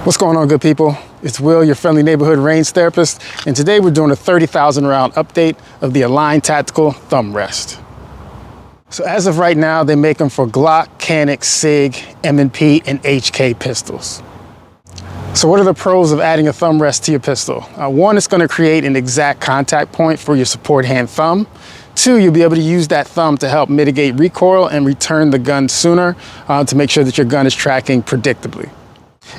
What's going on, good people? It's Will, your friendly neighborhood range therapist, and today we're doing a 30,000 round update of the Align Tactical Thumb Rest. So as of right now, they make them for Glock, Canik, SIG, M&P, and HK pistols. So what are the pros of adding a thumb rest to your pistol? One, it's going to create an exact contact point for your support hand thumb. Two, you'll be able to use that thumb to help mitigate recoil and return the gun sooner to make sure that your gun is tracking predictably.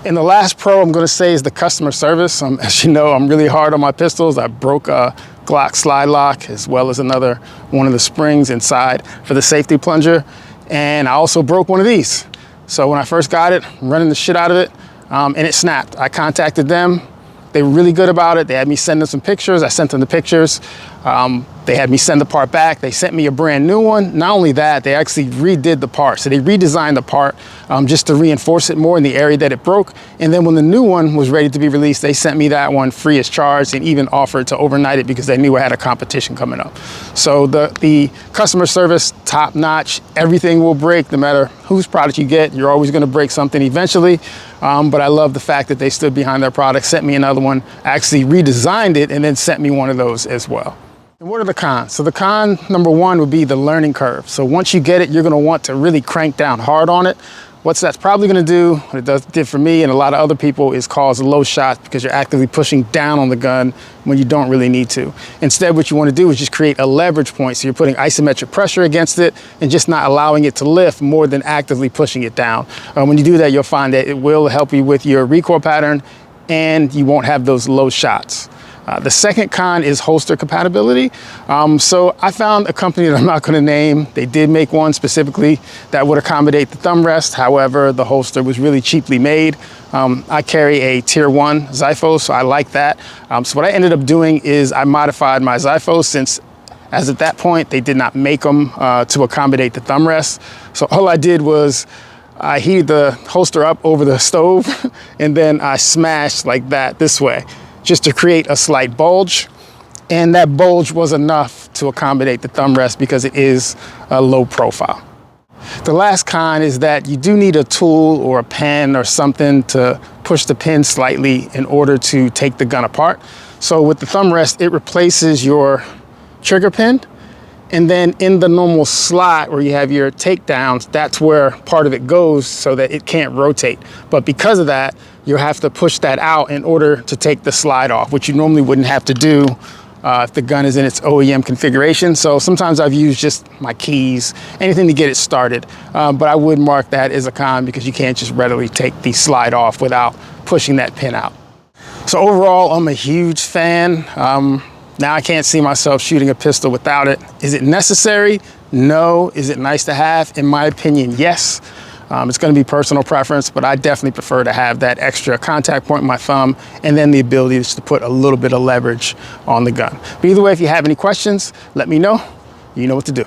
And the last pro I'm going to say is the customer service. As you know, I'm really hard on my pistols. I broke a Glock slide lock as well as another one of the springs inside for the safety plunger. And I also broke one of these. So when I first got it, I'm running the shit out of it and it snapped. I contacted them. They were really good about it. They had me send them some pictures. I sent them the pictures. They had me send the part back. They sent me a brand new one. Not only that, they actually redid the part. So they redesigned the part just to reinforce it more in the area that it broke. And then when the new one was ready to be released, they sent me that one free as charge and even offered to overnight it because they knew I had a competition coming up. So the customer service, top notch. Everything will break no matter whose product you get. You're always going to break something eventually. But I love the fact that they stood behind their product, sent me another one, actually redesigned it, and then sent me one of those as well. And what are the cons? So the con number one would be the learning curve. So once you get it, you're going to want to really crank down hard on it. What that's probably going to do, what it did for me and a lot of other people, is cause low shots because you're actively pushing down on the gun when you don't really need to. Instead, what you want to do is just create a leverage point. So you're putting isometric pressure against it and just not allowing it to lift more than actively pushing it down. When you do that, you'll find that it will help you with your recoil pattern and you won't have those low shots. The second con is holster compatibility. So I found a company that I'm not going to name. They did make one specifically that would accommodate the thumb rest. However, the holster was really cheaply made. I carry a tier 1 Zyphos, so I like that. So what I ended up doing is I modified my Zyphos since as at that point they did not make them to accommodate the thumb rest. So all I did was I heated the holster up over the stove and then I smashed like that this way, just to create a slight bulge. And that bulge was enough to accommodate the thumb rest because it is a low profile. The last con is that you do need a tool or a pen or something to push the pin slightly in order to take the gun apart. So with the thumb rest, it replaces your trigger pin. And then in the normal slot where you have your takedowns, that's where part of it goes so that it can't rotate. But because of that, you have to push that out in order to take the slide off, which you normally wouldn't have to do if the gun is in its OEM configuration. So sometimes I've used just my keys, anything to get it started. But I would mark that as a con because you can't just readily take the slide off without pushing that pin out. So overall, I'm a huge fan. Now I can't see myself shooting a pistol without it. Is it necessary? No. Is it nice to have? In my opinion, yes. It's going to be personal preference, but I definitely prefer to have that extra contact point in my thumb and then the ability just to put a little bit of leverage on the gun. But either way, if you have any questions, let me know. You know what to do.